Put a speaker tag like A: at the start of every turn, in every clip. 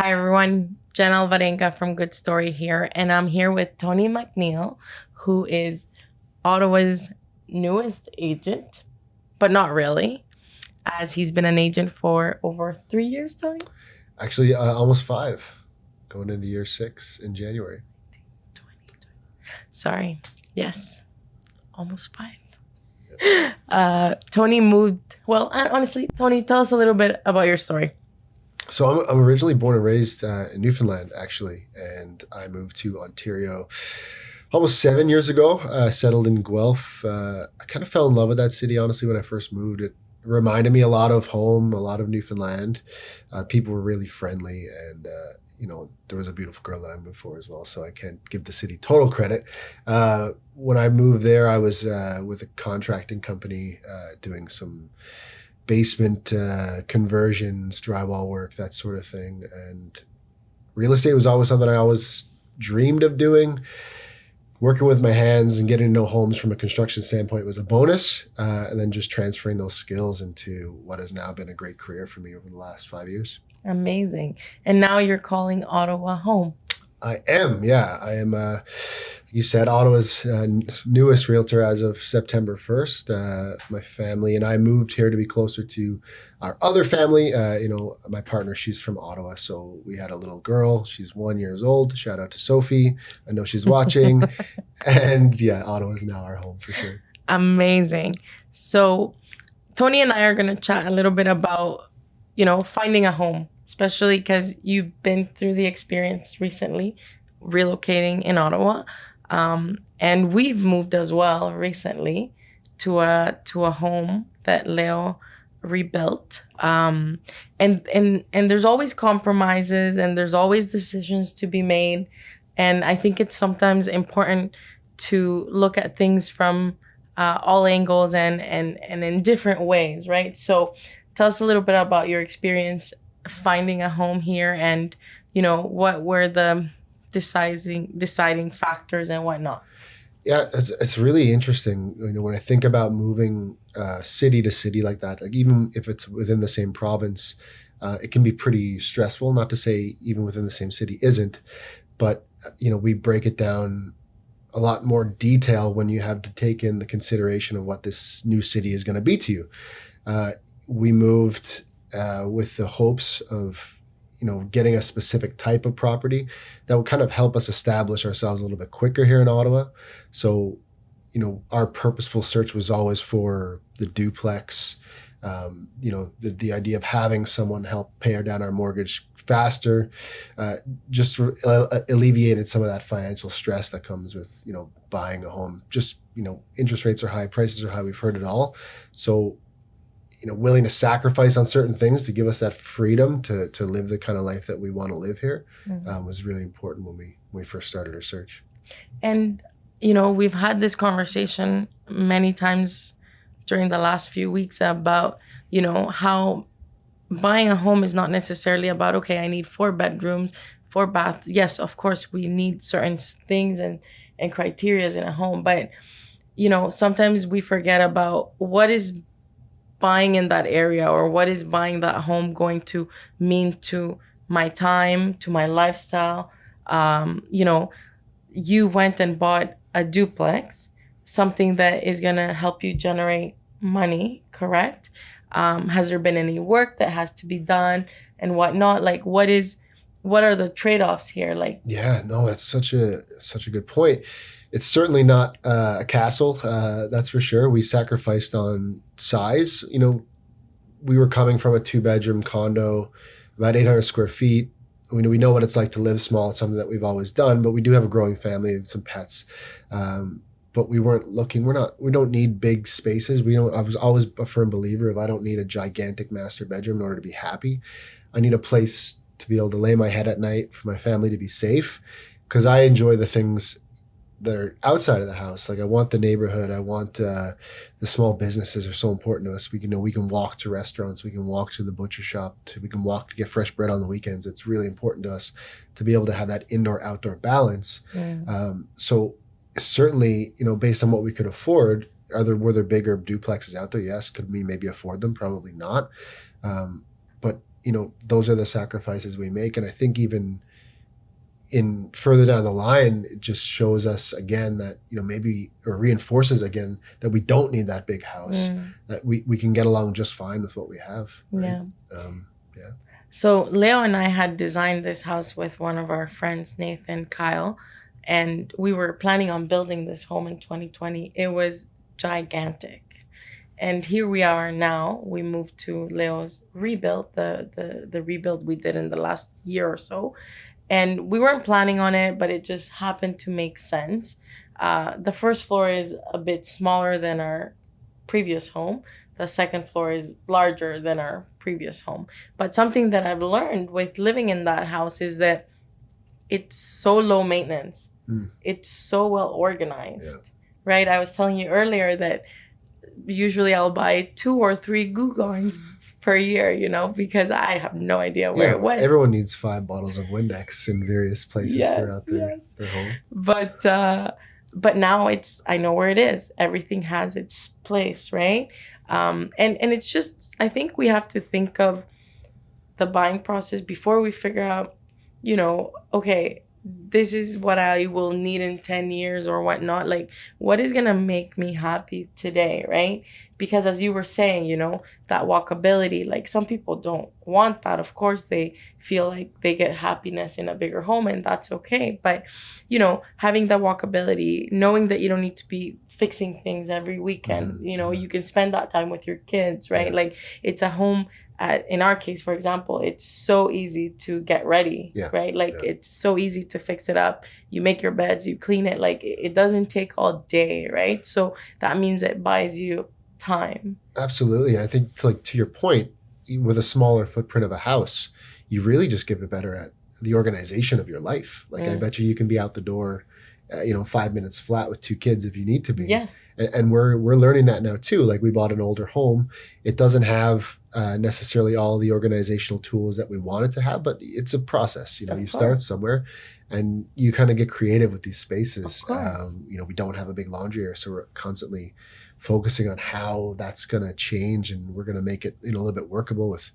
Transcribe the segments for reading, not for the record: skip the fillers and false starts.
A: Hi everyone, Jen Alvarenga from GoodStory here, and I'm here with Tony McNeil, who is Ottawa's newest agent, but not really, as he's been an agent for over 3 years, Tony?
B: Actually, almost five, going into year 6 in January.
A: Sorry, yes, almost five. Tony moved, well, honestly, Tony, tell us a little bit about your story.
B: So I'm originally born and raised in Newfoundland, actually, and I moved to Ontario almost 7 years ago. Settled in Guelph. I kind of fell in love with that city, honestly, when I first moved. It reminded me a lot of home, a lot of Newfoundland. People were really friendly, and there was a beautiful girl that I moved for as well. So I can't give the city total credit. When I moved there, I was with a contracting company doing some basement conversions, drywall work, that sort of thing. And real estate was always something I always dreamed of doing. Working with my hands and getting to know homes from a construction standpoint was a bonus. And then just transferring those skills into what has now been a great career for me over the last 5 years.
A: Amazing. And now you're calling Ottawa home.
B: I am, yeah. I am, you said, Ottawa's newest realtor as of September 1st. My family and I moved here to be closer to our other family. My partner, she's from Ottawa, so we had a little girl. She's 1 year old. Shout out to Sophie. I know she's watching. And yeah, Ottawa's now our home for sure.
A: Amazing. So Tony and I are going to chat a little bit about, finding a home, especially because you've been through the experience recently, relocating in Ottawa. And we've moved as well recently to a home that Leo rebuilt. And there's always compromises and there's always decisions to be made. And I think it's sometimes important to look at things from all angles and in different ways, right? So tell us a little bit about your experience finding a home here and, what were the deciding factors and whatnot.
B: Yeah, it's really interesting. When I think about moving city to city like that, like even if it's within the same province, it can be pretty stressful. Not to say even within the same city isn't, but we break it down a lot more detail when you have to take in the consideration of what this new city is going to be to you. We moved with the hopes of getting a specific type of property that will kind of help us establish ourselves a little bit quicker here in Ottawa. So, our purposeful search was always for the duplex. The idea of having someone help pay down our mortgage faster, just alleviated some of that financial stress that comes with, buying a home. Just, interest rates are high, prices are high. We've heard it all. So, willing to sacrifice on certain things to give us that freedom to live the kind of life that we want to live here was really important when we first started our search.
A: And, we've had this conversation many times during the last few weeks about, how buying a home is not necessarily about, okay, I need 4 bedrooms, 4 baths. Yes, of course, we need certain things and criteria in a home. But, sometimes we forget about what is buying in that area or what is buying that home going to mean to my time, to my lifestyle. You went and bought a duplex, something that is going to help you generate money, correct? Has there been any work that has to be done and whatnot? Like, what are the trade-offs here? Like,
B: yeah, no, that's such a good point. It's certainly not a castle, that's for sure. We sacrificed on size. We were coming from a 2-bedroom condo, about 800 square feet. We know what it's like to live small. It's something that we've always done, but we do have a growing family and some pets. But we weren't looking. We don't need big spaces. I was always a firm believer of I don't need a gigantic master bedroom in order to be happy. I need a place to be able to lay my head at night, for my family to be safe, because I enjoy the things that are outside of the house. Like I want the neighborhood. I want the small businesses are so important to us. We can walk to restaurants. We can walk to the butcher shop. We can walk to get fresh bread on the weekends. It's really important to us to be able to have that indoor-outdoor balance. So certainly, based on what we could afford, were there bigger duplexes out there? Yes. Could we maybe afford them? Probably not. But those are the sacrifices we make. And I think even in further down the line, it just shows us again that, maybe, or reinforces again that we don't need that big house, that we can get along just fine with what we have. Right?
A: Yeah.
B: Yeah.
A: So Leo and I had designed this house with one of our friends, Nathan Kyle, and we were planning on building this home in 2020. It was gigantic. And here we are now. We moved to Leo's rebuild, the rebuild we did in the last year or so. And we weren't planning on it, but it just happened to make sense. The first floor is a bit smaller than our previous home. The second floor is larger than our previous home. But something that I've learned with living in that house is that it's so low maintenance. It's so well organized, right? I was telling you earlier that usually I'll buy 2 or 3 Goo-Gongs per year, because I have no idea where it went.
B: Everyone needs 5 bottles of Windex in various places throughout their home.
A: But now I know where it is. Everything has its place, right? And it's just, I think we have to think of the buying process before we figure out, okay, this is what I will need in 10 years or whatnot. Like, what is going to make me happy today, right? Because as you were saying, that walkability, like some people don't want that. Of course, they feel like they get happiness in a bigger home, and that's okay. But, having that walkability, knowing that you don't need to be fixing things every weekend, you can spend that time with your kids, right? Like, it's a home. In our case, for example, it's so easy to get ready, right? Like, it's so easy to fix it up. You make your beds, you clean it. Like, it doesn't take all day, right? So that means it buys you time.
B: Absolutely. I think, to your point, with a smaller footprint of a house, you really just get better at the organization of your life. Like, I bet you can be out the door 5 minutes flat with 2 kids if you need to be.
A: Yes.
B: And we're learning that now too. Like, we bought an older home. It doesn't have necessarily all the organizational tools that we want it to have, but it's a process. You start somewhere and you kind of get creative with these spaces. We don't have a big laundry area, so we're constantly focusing on how that's going to change, and we're going to make it a little bit workable with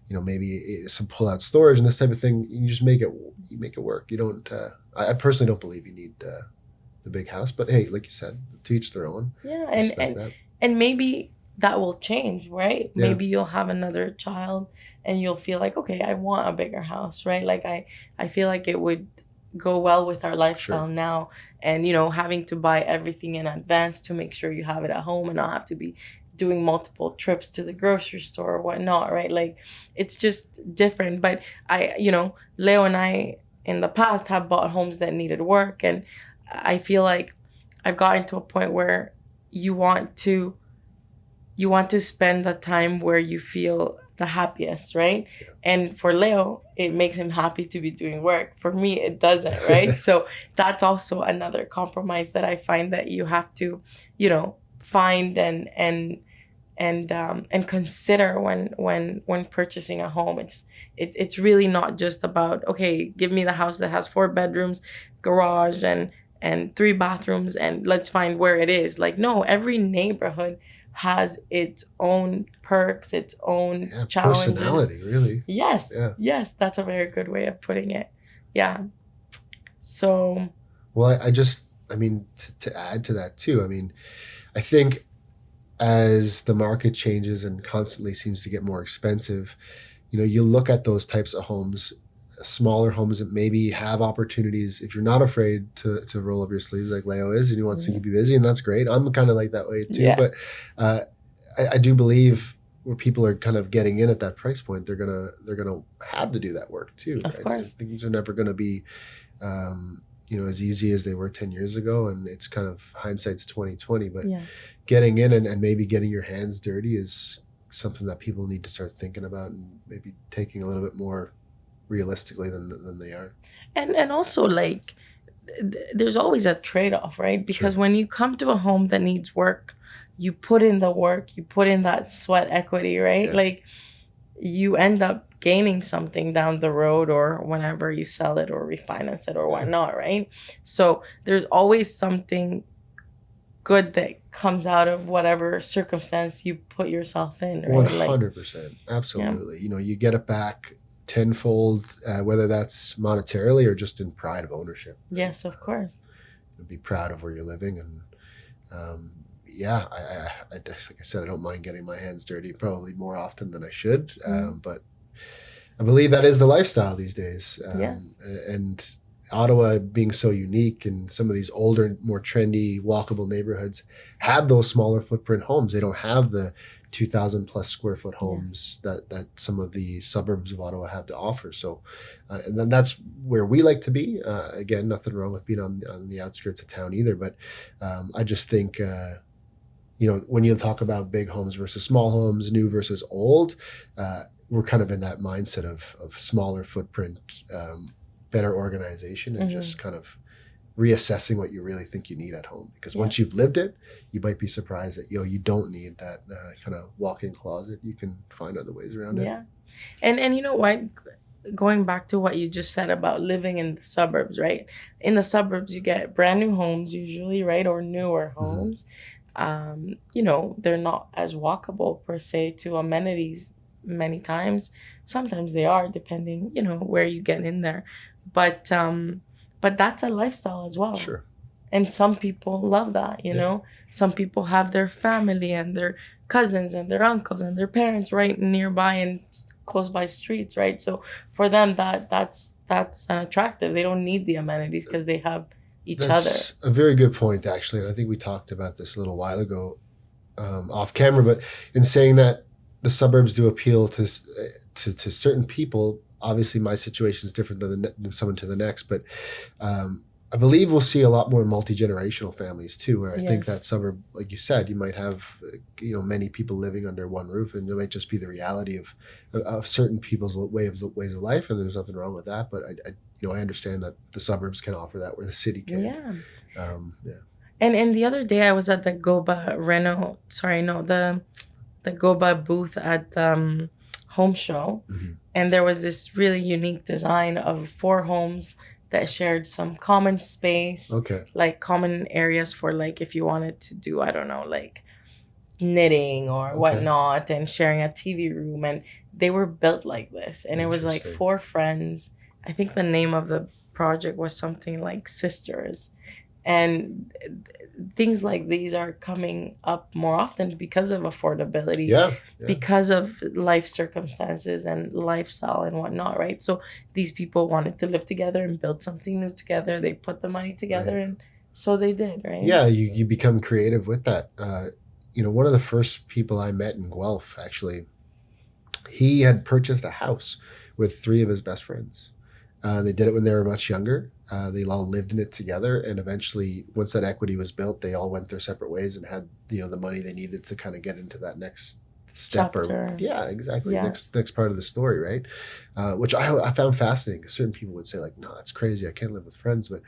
B: maybe some pull-out storage and this type of thing. You just make it work. You don't I personally don't believe you need the big house, but hey, like you said, to each their own.
A: And maybe that will change, right? Maybe you'll have another child and you'll feel like, okay, I want a bigger house, right? Like, I feel like it would go well with our lifestyle now, and having to buy everything in advance to make sure you have it at home and not have to be doing multiple trips to the grocery store or whatnot, right? Like, it's just different. But Leo and I in the past have bought homes that needed work, and I feel like I've gotten to a point where you want to spend the time where you feel the happiest, right? And for Leo, it makes him happy to be doing work. For me, it doesn't, right? So that's also another compromise that I find that you have to, find and consider when purchasing a home. It's really not just about, okay, give me the house that has 4 bedrooms, garage, and 3 bathrooms, and let's find where it is. Like, no, every neighborhood has its own perks, its own challenges.
B: Personality, really.
A: Yes. Yes, that's a very good way of putting it. Yeah. So.
B: Well, to add to that too, I think as the market changes and constantly seems to get more expensive, you look at those types of homes, smaller homes that maybe have opportunities. If you're not afraid to roll up your sleeves like Leo is, and he wants to keep you busy, and that's great. I'm kind of like that way too. But I do believe where people are kind of getting in at that price point, they're gonna have to do that work too.
A: Of course,
B: things are never going to be as easy as they were 10 years ago, and it's kind of hindsight's 2020. But getting in and maybe getting your hands dirty is something that people need to start thinking about, and maybe taking a little bit more realistically than they are.
A: And also, like, there's always a trade-off, right? Because when you come to a home that needs work, you put in the work, you put in that sweat equity, right? Like, you end up gaining something down the road, or whenever you sell it or refinance it or whatnot, right? So there's always something good that comes out of whatever circumstance you put yourself in, right? Like,
B: 100%.
A: yeah.
B: Absolutely. You know, you get it back tenfold, whether that's monetarily or just in pride of ownership.
A: Yes, of course.
B: Be proud of where you're living. And yeah, like I said, I don't mind getting my hands dirty probably more often than I should. But I believe that is the lifestyle these days.
A: Yes.
B: And Ottawa being so unique, and some of these older, more trendy, walkable neighborhoods have those smaller footprint homes. They don't have the 2,000 plus square foot homes that some of the suburbs of Ottawa have to offer. So, and then that's where we like to be. Again, nothing wrong with being on the outskirts of town either. But I just think, you know, when you talk about big homes versus small homes, new versus old, we're kind of in that mindset of smaller footprint, better organization, and just kind of reassessing what you really think you need at home. Because once you've lived it, you might be surprised that you don't need that kind of walk-in closet. You can find other ways around it.
A: Yeah. And you know what? Going back to what you just said about living in the suburbs, right? In the suburbs, you get brand new homes usually, right? Or newer homes. You know, they're not as walkable per se to amenities many times. Sometimes they are, depending, you know, where you get in there. But that's a lifestyle as well.
B: Sure.
A: And some people love that, you know. Some people have their family and their cousins and their uncles and their parents right nearby and close by streets, right? So for them, that's an attractive. They don't need the amenities because they have each other.
B: That's a very good point, actually. And I think we talked about this a little while ago off camera, but in saying that the suburbs do appeal to certain people. Obviously, my situation is different than someone to the next, but I believe we'll see a lot more multi-generational families too, where I think that suburb, like you said, you might have, you know, many people living under one roof, and it might just be the reality of certain people's ways of life, and there's nothing wrong with that. But I understand that the suburbs can offer that where the city can't.
A: Yeah. And the other day I was at the the Goba booth at the home show. And there was this really unique design of 4 homes that shared some common space, like common areas for, like, if you wanted to do, I don't know, like knitting or whatnot, and sharing a TV room. And they were built like this. And it was like 4 friends. I think the name of the project was something like Sisters. And things like these are coming up more often because of affordability, because of life circumstances and lifestyle and whatnot, right? So these people wanted to live together and build something new together. They put the money together, and so they did, right?
B: Yeah, you become creative with that. You know, one of the first people I met in Guelph, actually, he had purchased a house with 3 of his best friends. They did it when they were much younger. They all lived in it together, and eventually, once that equity was built, they all went their separate ways and had, you know, the money they needed to kind of get into that next step.
A: Chapter.
B: Next part of the story, right? Which I found fascinating. Certain people would say, like, no, that's crazy, I can't live with friends. But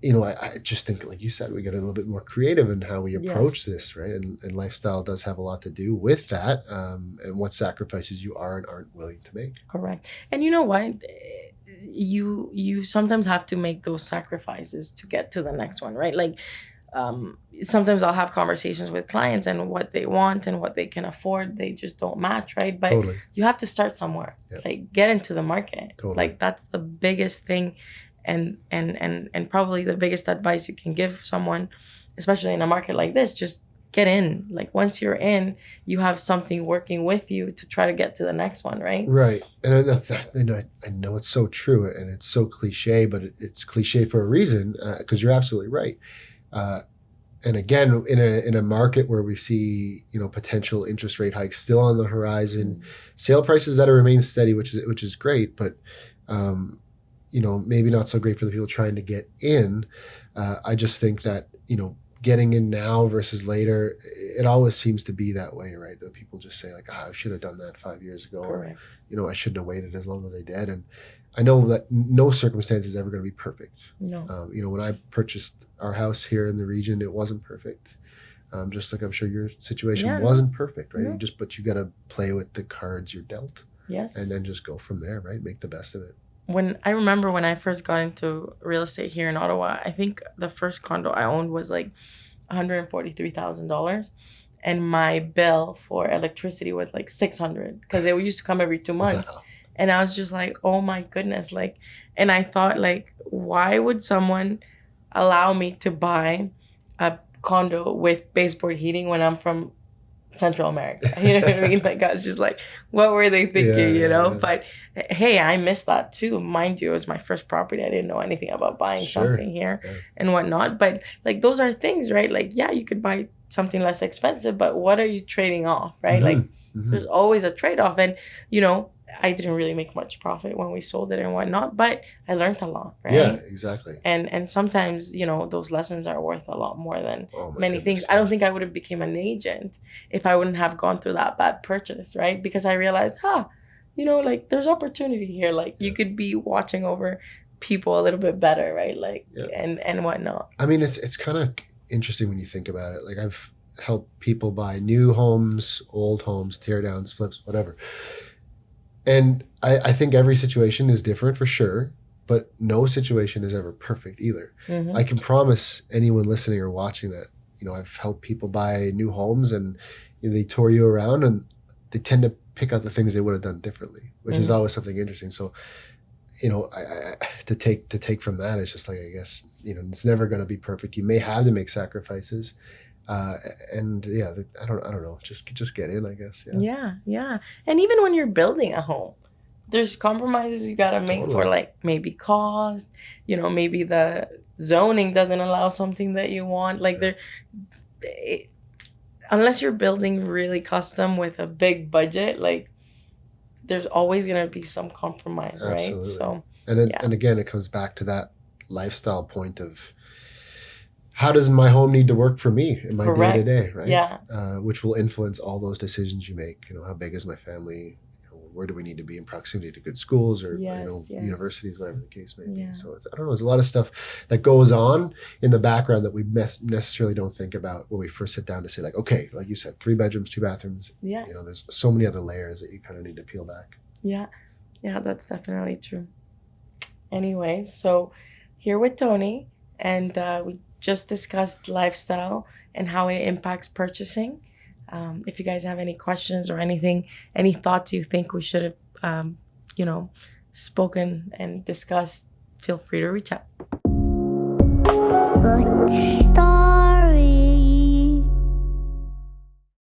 B: you know, I just think, like you said, we get a little bit more creative in how we approach this, right? And lifestyle does have a lot to do with that, and what sacrifices you are and aren't willing to make.
A: Correct. And you know what? You sometimes have to make those sacrifices to get to the next one, right? Like, sometimes I'll have conversations with clients, and what they want and what they can afford, they just don't match, right? But you have to start somewhere. Like, get into the market. Like, that's the biggest thing, and probably the biggest advice you can give someone, especially in a market like this. Just get in. Like, once you're in, you have something working with you to try to get to the next one, right?
B: Right. And I know it's so true, and it's so cliche, but it's cliche for a reason, because you're absolutely right. And again, in a market where we see, you know, potential interest rate hikes still on the horizon, sale prices that have remained steady, which is great, but you know, maybe not so great for the people trying to get in. I just think that, you know, getting in now versus later, it always seems to be that way, right? That people just say, like, I should have done that 5 years ago, or, you know, I shouldn't have waited as long as I did. And I know that no circumstance is ever going to be perfect.
A: No.
B: You know, when I purchased our house here in the region, it wasn't perfect. Just like I'm sure your situation wasn't perfect, right?
A: No.
B: But you got to play with the cards you're dealt.
A: Yes.
B: And then just go from there, right? Make the best of it.
A: I remember when I first got into real estate here in Ottawa, I think the first condo I owned was like $143,000, and my bill for electricity was like $600 because it used to come every 2 months.
B: Wow.
A: And I was just like, oh my goodness, like, and I thought, like, why would someone allow me to buy a condo with baseboard heating when I'm from Central America? You know what I mean? Like, I was just like, what were they thinking, you know? But hey, I missed that too. Mind you, it was my first property. I didn't know anything about buying something here and whatnot. But like, those are things, right? Like, yeah, you could buy something less expensive, but what are you trading off, right? Like, there's always a trade-off. And, you know, I didn't really make much profit when we sold it and whatnot, but I learned a lot, right?
B: Yeah, exactly.
A: And sometimes, you know, those lessons are worth a lot more than many
B: goodness,
A: things. I don't think I would have become an agent if I wouldn't have gone through that bad purchase, right? Because I realized, you know, like, there's opportunity here. Like, you could be watching over people a little bit better, right? Like, and whatnot.
B: I mean, it's kind of interesting when you think about it. Like, I've helped people buy new homes, old homes, tear downs, flips, whatever. And I think every situation is different for sure, but no situation is ever perfect either. I can promise anyone listening or watching that, you know, I've helped people buy new homes, and you know, they tour you around and they tend to pick out the things they would have done differently, which is always something interesting. So, you know, I to take from that, it's just like, I guess, you know, it's never going to be perfect. You may have to make sacrifices. And yeah, I don't know. Just get in, I guess.
A: Yeah. And even when you're building a home, there's compromises you gotta make for, like, maybe cost. You know, maybe the zoning doesn't allow something that you want. Like, unless you're building really custom with a big budget, like, there's always gonna be some compromise, right?
B: Absolutely.
A: So,
B: and again, it comes back to that lifestyle point of, how does my home need to work for me in my day to day, right?
A: Yeah.
B: Which will influence all those decisions you make. You know, how big is my family? You know, where do we need to be in proximity to good schools or universities, whatever the case may be. So I don't know. There's a lot of stuff that goes on in the background that we necessarily don't think about when we first sit down to say, like, okay, like you said, 3 bedrooms, 2 bathrooms.
A: Yeah.
B: You know, there's so many other layers that you kind of need to peel back.
A: Yeah, that's definitely true. Anyways, so here with Tony, and we just discussed lifestyle and how it impacts purchasing. If you guys have any questions or anything, any thoughts you think we should have, you know, spoken and discussed, feel free to reach out.
C: GoodStory.